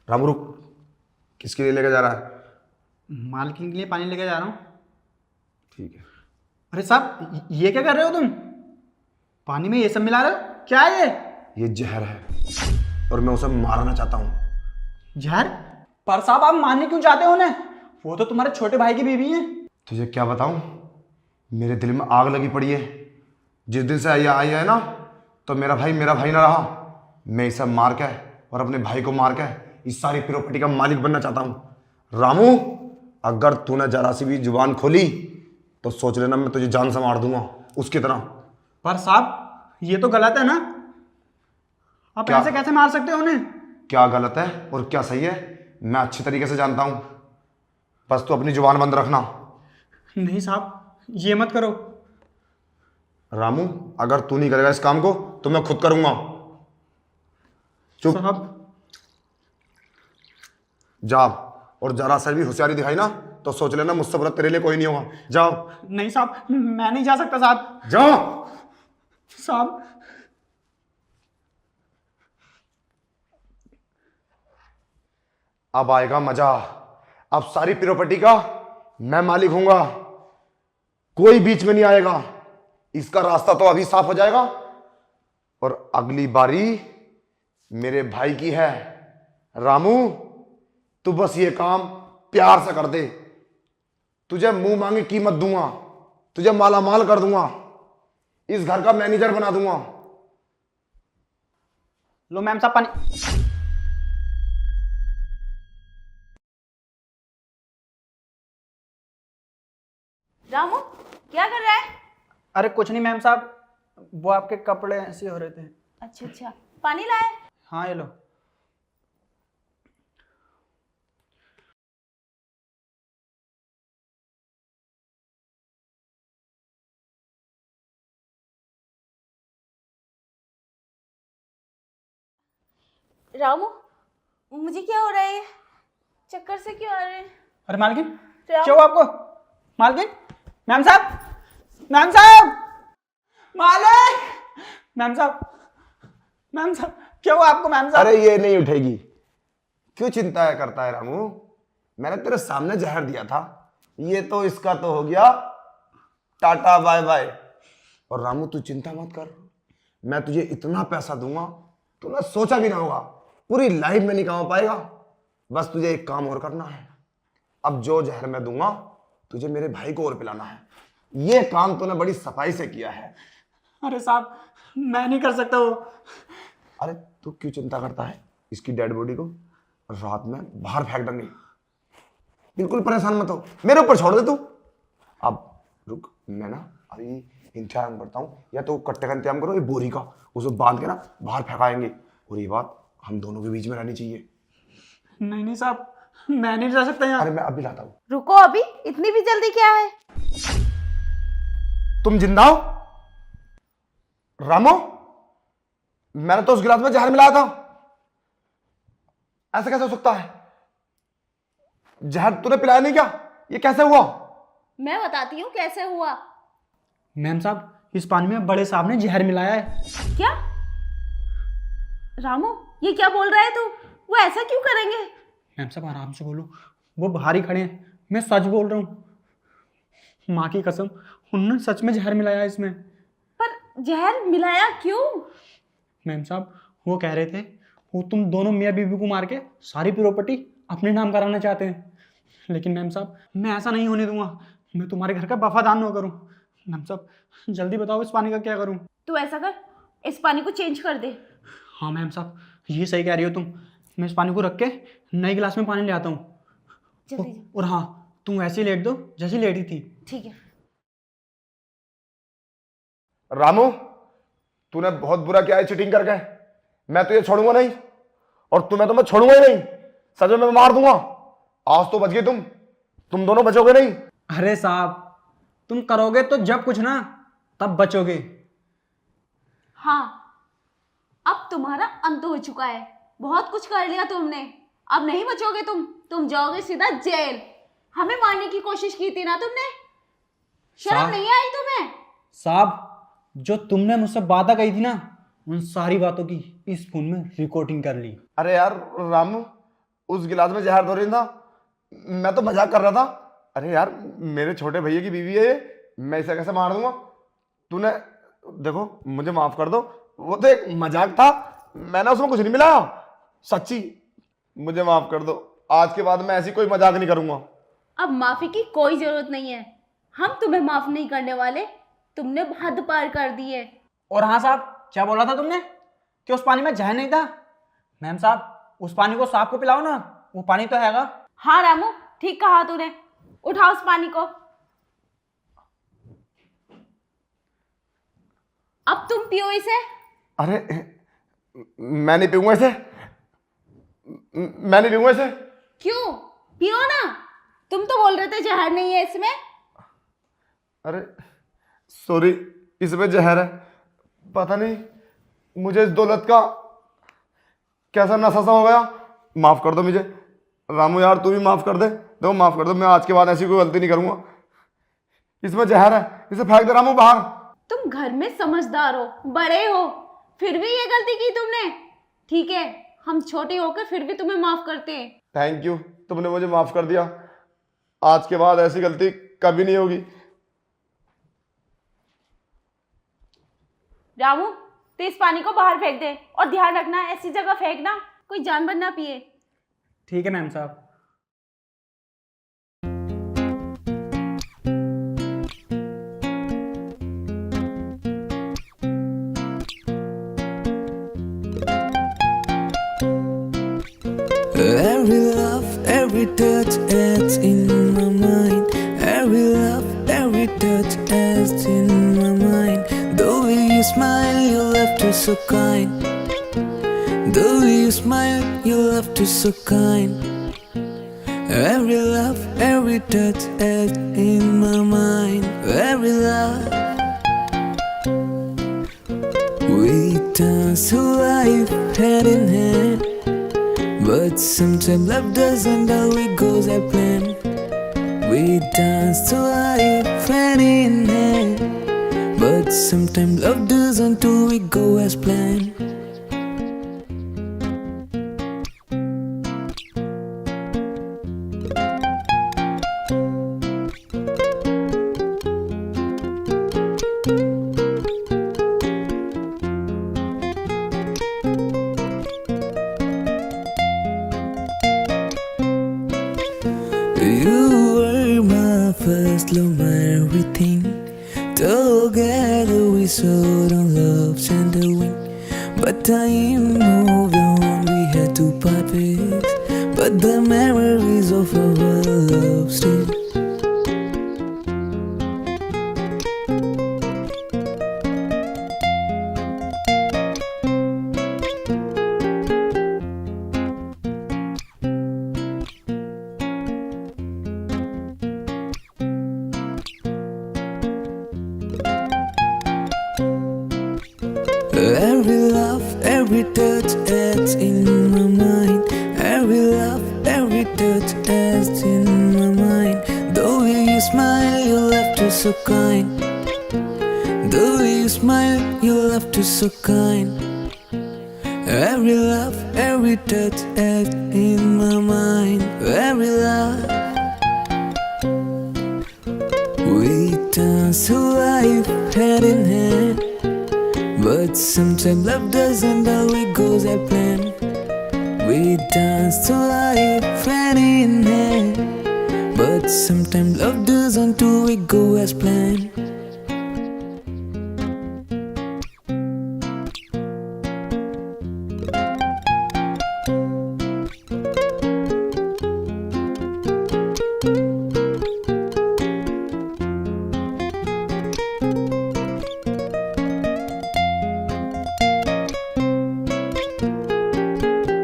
रामू रुक, किसके लिए लेके जा रहा है? मालकिन के लिए पानी लेके जा रहा हूँ। ठीक है। अरे साहब, ये क्या कर रहे हो तुम? पानी में ये सब मिला रहे हो? क्या है ये जहर है और मैं उसे मारना चाहता हूँ। जहर? पर साहब, आप मारने क्यों चाहते हो उन्हें? वो तो तुम्हारे छोटे भाई की बीवी है। तुझे क्या बताऊं, मेरे दिल में आग लगी पड़ी है। जिस दिन से आई है ना, तो मेरा भाई ना रहा। मैं इसे मार के और अपने भाई को मार के इस सारी प्रॉपर्टी का मालिक बनना चाहता हूं। रामू, अगर तूने जरा सी भी जुबान खोली तो सोच लेना मैं तुझे जान से मार दूंगा उसकी तरह। पर साहब, ये तो गलत है ना? आप क्या? ऐसे कैसे मार सकते हो उन्हें? क्या गलत है और क्या सही है मैं अच्छी तरीके से जानता हूं। बस तू अपनी जुबान बंद रखना। नहीं साहब, ये मत करो। रामू, अगर तू नहीं करेगा इस काम को तो मैं खुद करूंगा। चुप। साहब, जा, और जरा सा भी होशियारी दिखाई ना तो सोच लेना मुझसे बुरा तेरे लिए कोई नहीं होगा। जाओ। नहीं साहब, मैं नहीं जा सकता साहब। जाओ। साहब, अब आएगा मजा। अब सारी प्रॉपर्टी का मैं मालिक हूंगा, कोई बीच में नहीं आएगा। इसका रास्ता तो अभी साफ हो जाएगा और अगली बारी मेरे भाई की है। रामू, तू बस ये काम प्यार से कर दे। तुझे मुंह मांगी कीमत दूंगा, तुझे माला माल कर दूंगा, इस घर का मैनेजर बना दूंगा। लो मैम साहब पानी। रामू, क्या कर रहा है? अरे कुछ नहीं मैम साहब, वो आपके कपड़े ऐसे हो रहे थे। अच्छा अच्छा, पानी लाए? हाँ ये लो। रामू, मुझे क्या हो रहा है? चक्कर से क्यों आ रहे हैं? अरे मालकिन, रामू? क्या हुआ आपको? मालकिन, मैम साहब, मैम साहब, मालिक, मैम साहब, मैम साहब, क्या हुआ आपको मैम साहब? अरे ये नहीं उठेगी, क्यों चिंता करता है रामू? मैंने तेरे सामने जहर दिया था, ये तो इसका तो हो गया टाटा बाय बाय। और रामू तू चिंता मत कर, मैं तुझे इतना पैसा दूंगा तूने सोचा भी ना होगा, पूरी लाइफ में नहीं कमा पाएगा। बस तुझे एक काम और करना है, अब जो जहर मैं दूंगा तुझे मेरे भाई को और पिलाना है। ये काम तूने बड़ी सफाई से किया है। अरे साहब, मैं नहीं कर सकता वो। अरे तू क्यों चिंता करता है? इसकी डेड बॉडी को रात में बाहर फेंक देंगे। बिल्कुल परेशान मत हो, मेरे ऊपर छोड़ दे तू। अब रुक, मैं ना अभी इंतजाम करता हूँ, या तो कट्टे का इंतजाम करो, ये बोरी का उसे बांध के ना बाहर फेंकाएंगे। और ये बात हम दोनों के बीच में रहनी चाहिए। नहीं नहीं साहब, मैं नहीं जा सकता यहाँ। अरे मैं अभी लाता हूँ। रुको, अभी इतनी भी जल्दी क्या है? तुम जिंदा हो रामो? मैंने तो उस गिलास में जहर मिलाया था, ऐसा कैसे हो सकता है? जहर तूने पिलाया नहीं क्या? ये कैसे हुआ? मैं बताती हूँ कैसे हुआ। मैम साहब, इस पानी में बड़े साहब ने जहर मिलाया है। क्या? रामू, ये क्या बोल रहा है तू? वो ऐसा क्यों करेंगे? मैम साहब आराम से बोलो, वो बाहर ही खड़े हैं, मैं सच बोल रहा हूँ। माँ की कसम, उन्होंने सच में जहर मिलाया है इसमें। पर जहर मिलाया क्यों? मैम साहब, वो कह रहे थे वो तुम दोनों मियाँ बीवी को मार के सारी प्रॉपर्टी अपने नाम कराना चाहते हैं। लेकिन मैम साहब, मैं ऐसा नहीं होने दूंगा। मैं तुम्हारे घर का वफादार नौकर हूँ। मैम साहब, जल्दी बताओ इस पानी का क्या करूँ? तू ऐसा कर, इस पानी को चेंज कर दे। हाँ मैम साहब, ये सही कह रही हो तुम। मैं इस पानी को रख के नए गिलास में पानी ले आता हूँ। जल्दी जा। और हाँ, तुम वैसे ही लेट दो जैसी लेटी थी। ठीक है। रामू, तूने बहुत बुरा किया है चीटिंग करके। मैं तुझे छोड़ूंगा नहीं, और तुम्हें तो मैं छोड़ूंगा ही नहीं। सच में मैं मार दूंगा। आज तो बच गए तुम दोनों बचोगे नहीं। अरे साहब, तुम करोगे तो जब कुछ ना तब बचोगे। हाँ, अब तुम्हारा अंत हो चुका है। बहुत कुछ कर लिया तुमने, अब नहीं बचोगे तुम जाओगे सीधा जेल। हमें मारने की कोशिश की थी ना तुमने, शर्म नहीं आई तुम्हें? साहब, जो तुमने मुझसे वादा कही थी ना, उन सारी बातों की इस फोन में रिकॉर्डिंग कर ली। अरे यार रामू, उस गिलास में जहर दो रही था। मैं तो मजाक कर रहा था। अरे यार, मेरे छोटे भैया की बीवी है ये, मैं इसे कैसे मार दूंगा? तूने देखो, मुझे माफ कर दो, वो तो एक मजाक था, मैंने उसमें कुछ नहीं मिलाया। सच्ची मुझे माफ कर दो, आज के बाद मैं ऐसी कोई मजाक नहीं करूंगा। अब माफी की कोई जरूरत नहीं है, हम तुम्हें माफ नहीं करने वाले, तुमने हद पार कर दी है। और हाँ साहब, क्या बोला था तुमने कि उस पानी में जहर नहीं था? मैम साहब, उस पानी को सांप को पिलाओ ना, वो पानी तो हैगा। हाँ रामू, ठीक कहा तूने, उठाओ उस पानी को। अब तुम पियो इसे। अरे मैं नहीं पीऊंगा इसे, मैं नहीं पीऊंगा इसे। क्यों? पियो ना, तुम तो बोल रहे थे जहर नहीं है इसमें। अरे सॉरी, इसमें जहर है। पता नहीं मुझे इस दौलत का कैसा नशा सा हो गया। माफ कर दो मुझे रामू यार, तू भी माफ कर दे। देखो माफ कर दो, मैं आज के बाद ऐसी कोई गलती नहीं करूंगा। इसमें जहर है, इसे फेंक दे रामू बाहर। तुम घर में समझदार हो, बड़े हो, फिर भी ये गलती की तुमने। ठीक है, हम छोटे होकर फिर भी तुम्हें माफ करते हैं। थैंक यू, तुमने मुझे माफ कर दिया। आज के बाद ऐसी गलती कभी नहीं होगी। रामू, तो इस पानी को बाहर फेंक दे, और ध्यान रखना ऐसी जगह फेंकना कोई जानवर ना पिए। ठीक है मैम साहब। Every love, every touch adds in my mind. Every love, every touch adds in my mind. The way you smile, your laughter so kind. The way you smile, your laughter so kind. Every love, every touch adds in my mind. Every love, we dance to life hand in hand. But sometimes love doesn't always go as planned. We dance to life hand in hand. But sometimes love doesn't always go as planned. You were my first love, my everything. Together we soared on love's tender wing. But time moved on, we had to part ways. But the memories of our love still. Every love, every touch adds in my mind. Every love, every touch adds in my mind. The way you smile, your laughter so kind. The way you smile, your laughter so kind. Every love, every touch adds in my mind. Every love, we dance to life hand in hand. But sometimes love doesn't always go as planned. We dance to life hand in hand. But sometimes love doesn't always go as planned.